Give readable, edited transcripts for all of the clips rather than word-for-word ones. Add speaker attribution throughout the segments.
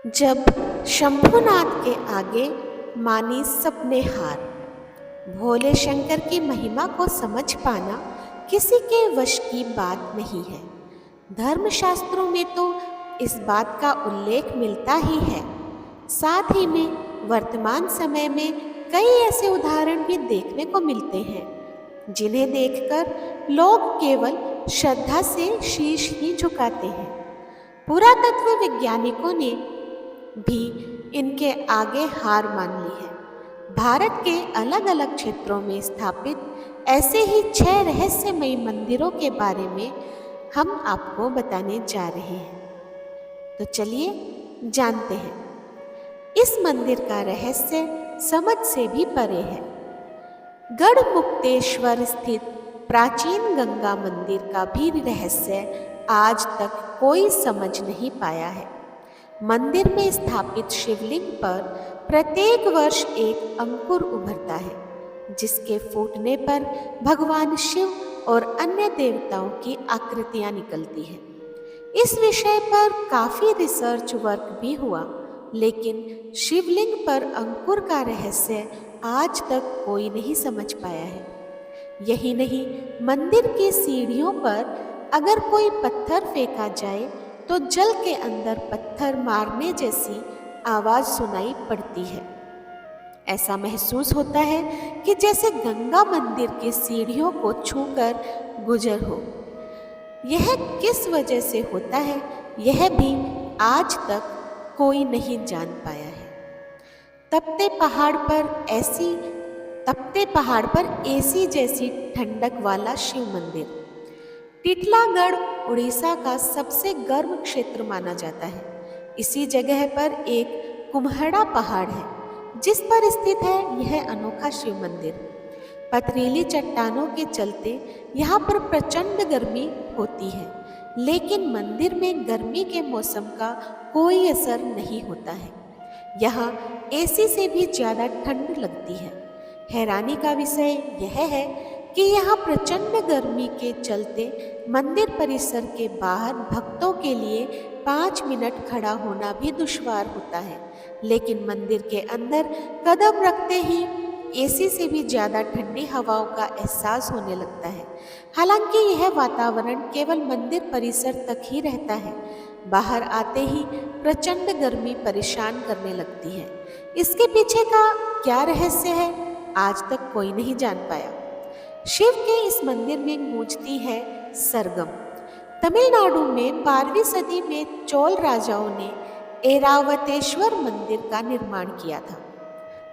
Speaker 1: जब शंभुनाथ के आगे मानी सबने हार। भोले शंकर की महिमा को समझ पाना किसी के वश की बात नहीं है। धर्मशास्त्रों में तो इस बात का उल्लेख मिलता ही है। साथ ही में वर्तमान समय में कई ऐसे उदाहरण भी देखने को मिलते हैं जिन्हें देखकर लोग केवल श्रद्धा से शीश ही झुकाते हैं। पुरातत्व वैज्ञानिकों ने भी इनके आगे हार मान ली है। भारत के अलग अलग क्षेत्रों में स्थापित ऐसे ही 6 रहस्यमयी मंदिरों के बारे में हम आपको बताने जा रहे हैं। तो चलिए जानते हैं। इस मंदिर का रहस्य समझ से भी परे है। गढ़मुक्तेश्वर स्थित प्राचीन गंगा मंदिर का भी रहस्य आज तक कोई समझ नहीं पाया है। मंदिर में स्थापित शिवलिंग पर प्रत्येक वर्ष एक अंकुर उभरता है, जिसके फूटने पर भगवान शिव और अन्य देवताओं की आकृतियां निकलती हैं। इस विषय पर काफी रिसर्च वर्क भी हुआ, लेकिन शिवलिंग पर अंकुर का रहस्य आज तक कोई नहीं समझ पाया है। यही नहीं, मंदिर की सीढ़ियों पर अगर कोई पत्थर फेंका जाए तो जल के अंदर पत्थर मारने जैसी आवाज सुनाई पड़ती है। ऐसा महसूस होता है कि जैसे गंगा मंदिर की सीढ़ियों को छूकर गुजर हो। यह किस वजह से होता है, यह भी आज तक कोई नहीं जान पाया है। तपते पहाड़ पर एसी जैसी ठंडक वाला शिव मंदिर। टिटलागढ़ उड़ीसा का सबसे गर्म क्षेत्र माना जाता है। इसी जगह पर एक कुम्हड़ा पहाड़ है, जिस पर स्थित है यह अनोखा शिव मंदिर। पथरीली चट्टानों के चलते यहाँ पर प्रचंड गर्मी होती है, लेकिन मंदिर में गर्मी के मौसम का कोई असर नहीं होता है। यहाँ एसी से भी ज़्यादा ठंड लगती है। हैरानी का विषय यह है कि यहाँ प्रचंड गर्मी के चलते मंदिर परिसर के बाहर भक्तों के लिए 5 मिनट खड़ा होना भी दुश्वार होता है, लेकिन मंदिर के अंदर कदम रखते ही एसी से भी ज़्यादा ठंडी हवाओं का एहसास होने लगता है। हालांकि यह वातावरण केवल मंदिर परिसर तक ही रहता है। बाहर आते ही प्रचंड गर्मी परेशान करने लगती है। इसके पीछे का क्या रहस्य है, आज तक कोई नहीं जान पाया। शिव के इस मंदिर में गूंजती है सरगम। तमिलनाडु में 12वीं सदी में चोल राजाओं ने ऐरावतेश्वर मंदिर का निर्माण किया था।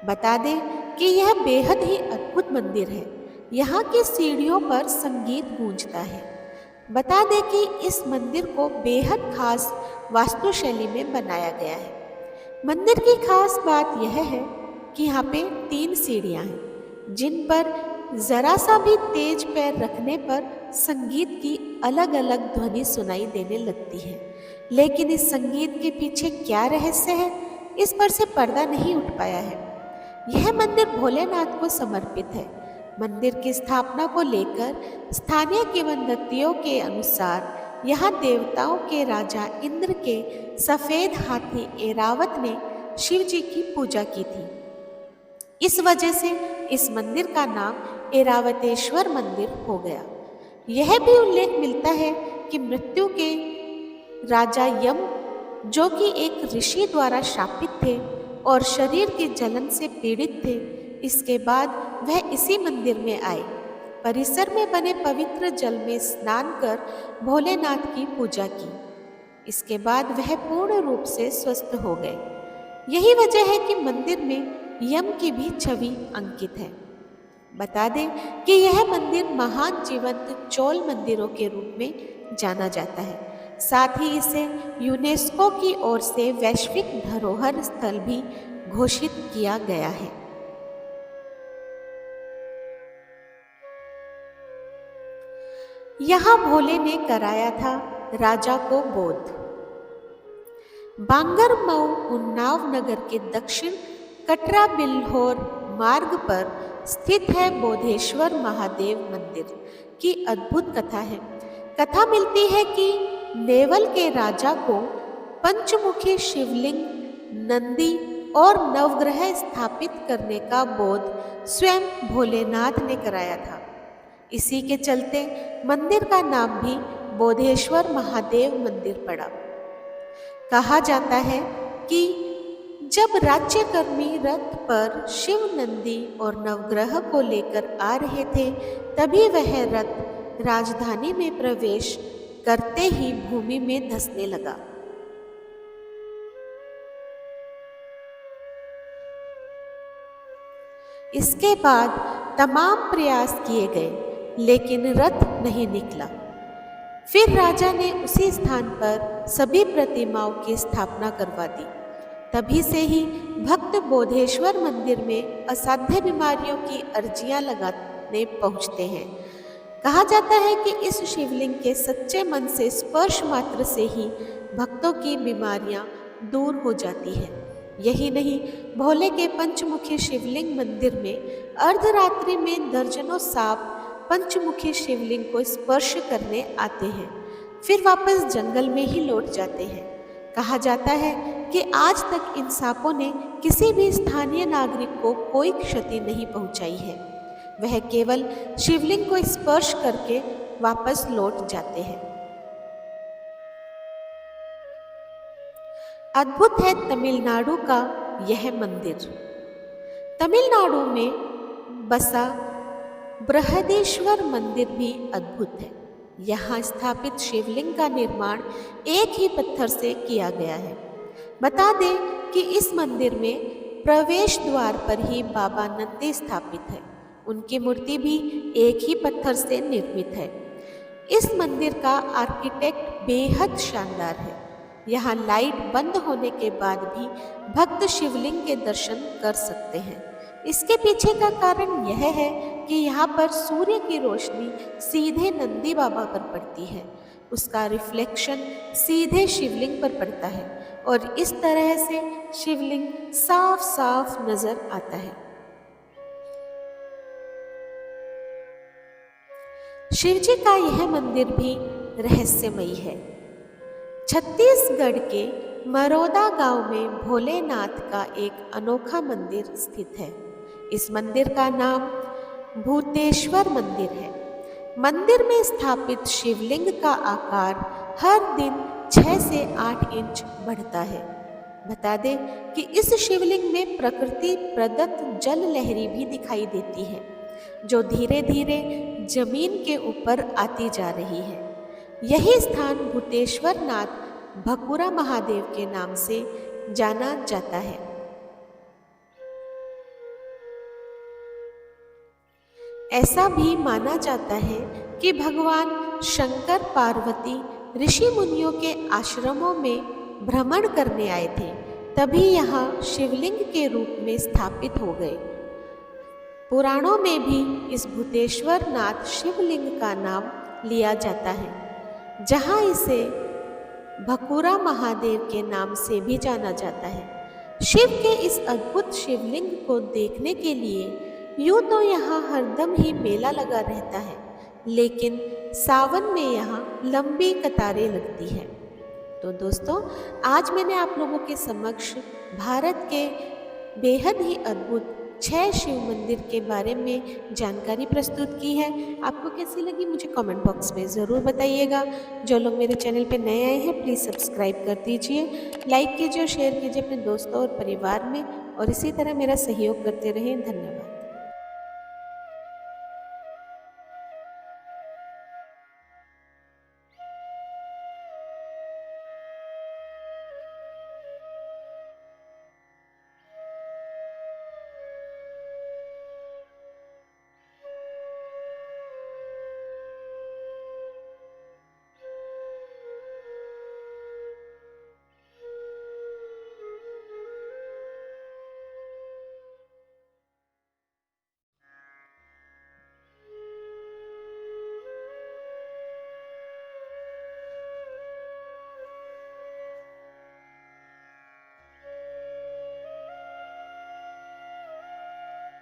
Speaker 1: बता दें कि यह बेहद ही अद्भुत मंदिर है। यहाँ की सीढ़ियों पर संगीत गूंजता है। बता दें कि इस मंदिर को बेहद खास वास्तुशैली में बनाया गया है। मंदिर की खास बात यह है कि यहाँ पे 3 सीढ़ियाँ हैं, जिन पर जरा सा भी तेज पैर रखने पर संगीत की अलग अलग ध्वनि सुनाई देने लगती है। लेकिन इस संगीत के पीछे क्या रहस्य है, इस पर से पर्दा नहीं उठ पाया है। यह मंदिर भोलेनाथ को समर्पित है। मंदिर की स्थापना को लेकर स्थानीय किंवदंतियों के अनुसार यहाँ देवताओं के राजा इंद्र के सफेद हाथी ऐरावत ने शिव जी की पूजा की थी। इस वजह से इस मंदिर का नाम ऐरावतेश्वर मंदिर हो गया। यह भी उल्लेख मिलता है कि मृत्यु के राजा यम, जो कि एक ऋषि द्वारा शापित थे और शरीर की जलन से पीड़ित थे, इसके बाद वह इसी मंदिर में आए। परिसर में बने पवित्र जल में स्नान कर भोलेनाथ की पूजा की। इसके बाद वह पूर्ण रूप से स्वस्थ हो गए। यही वजह है कि मंदिर में यम की भी छवि अंकित है। बता दें कि यह मंदिर महान जीवंत चोल मंदिरों के रूप में जाना जाता है। साथ ही इसे यूनेस्को की ओर से वैश्विक धरोहर स्थल भी घोषित किया गया है। यहाँ भोले ने कराया था राजा को बोध। बांगरमऊ उन्नाव नगर के दक्षिण कटरा बिल्होर मार्ग पर स्थित है बोधेश्वर महादेव मंदिर की अद्भुत कथा है। कथा मिलती है कि नेवल के राजा को पंचमुखी शिवलिंग, नंदी और नवग्रह स्थापित करने का बोध स्वयं भोलेनाथ ने कराया था। इसी के चलते मंदिर का नाम भी बोधेश्वर महादेव मंदिर पड़ा। कहा जाता है कि जब राज्यकर्मी रथ पर शिव, नंदी और नवग्रह को लेकर आ रहे थे, तभी वह रथ राजधानी में प्रवेश करते ही भूमि में धंसने लगा। इसके बाद तमाम प्रयास किए गए, लेकिन रथ नहीं निकला। फिर राजा ने उसी स्थान पर सभी प्रतिमाओं की स्थापना करवा दी। तभी से ही भक्त बोधेश्वर मंदिर में असाध्य बीमारियों की अर्जियां लगाने पहुंचते हैं। कहा जाता है कि इस शिवलिंग के सच्चे मन से स्पर्श मात्र से ही भक्तों की बीमारियां दूर हो जाती है। यही नहीं, भोले के पंचमुखी शिवलिंग मंदिर में अर्धरात्रि में दर्जनों सांप पंचमुखी शिवलिंग को स्पर्श करने आते हैं, फिर वापस जंगल में ही लौट जाते हैं। कहा जाता है कि आज तक इन सांपों ने किसी भी स्थानीय नागरिक को कोई क्षति नहीं पहुंचाई है। वह केवल शिवलिंग को स्पर्श करके वापस लौट जाते हैं। अद्भुत है तमिलनाडु का यह मंदिर। तमिलनाडु में बसा बृहदेश्वर मंदिर भी अद्भुत है। यहाँ स्थापित शिवलिंग का निर्माण एक ही पत्थर से किया गया है। बता दें कि इस मंदिर में प्रवेश द्वार पर ही बाबा नंदी स्थापित है। उनकी मूर्ति भी एक ही पत्थर से निर्मित है। इस मंदिर का आर्किटेक्ट बेहद शानदार है। यहाँ लाइट बंद होने के बाद भी भक्त शिवलिंग के दर्शन कर सकते हैं। इसके पीछे का कारण यह है कि यहाँ पर सूर्य की रोशनी सीधे नंदी बाबा पर पड़ती है। उसका रिफ्लेक्शन सीधे शिवलिंग पर पड़ता है और इस तरह से शिवलिंग साफ साफ नजर आता है। शिवजी का यह मंदिर भी रहस्यमयी है। छत्तीसगढ़ के मरोदा गांव में भोलेनाथ का एक अनोखा मंदिर स्थित है। इस मंदिर का नाम भूतेश्वर मंदिर है। मंदिर में स्थापित शिवलिंग का आकार हर दिन 6 से 8 इंच बढ़ता है। बता दें कि इस शिवलिंग में प्रकृति प्रदत्त जल लहरी भी दिखाई देती है, जो धीरे धीरे जमीन के ऊपर आती जा रही है। यही स्थान भूतेश्वर नाथ भकुरा महादेव के नाम से जाना जाता है। ऐसा भी माना जाता है कि भगवान शंकर पार्वती ऋषि मुनियों के आश्रमों में भ्रमण करने आए थे, तभी यहाँ शिवलिंग के रूप में स्थापित हो गए। पुराणों में भी इस भूतेश्वर नाथ शिवलिंग का नाम लिया जाता है, जहाँ इसे भकुरा महादेव के नाम से भी जाना जाता है। शिव के इस अद्भुत शिवलिंग को देखने के लिए यूं तो यहाँ हरदम ही मेला लगा रहता है, लेकिन सावन में यहाँ लंबी कतारें लगती है। तो दोस्तों, आज मैंने आप लोगों के समक्ष भारत के बेहद ही अद्भुत 6 शिव मंदिर के बारे में जानकारी प्रस्तुत की है। आपको कैसी लगी मुझे कमेंट बॉक्स में ज़रूर बताइएगा। जो लोग मेरे चैनल पे नए आए हैं प्लीज़ सब्सक्राइब कर दीजिए, लाइक कीजिए और शेयर कीजिए अपने दोस्तों और परिवार में, और इसी तरह मेरा सहयोग करते रहें। धन्यवाद।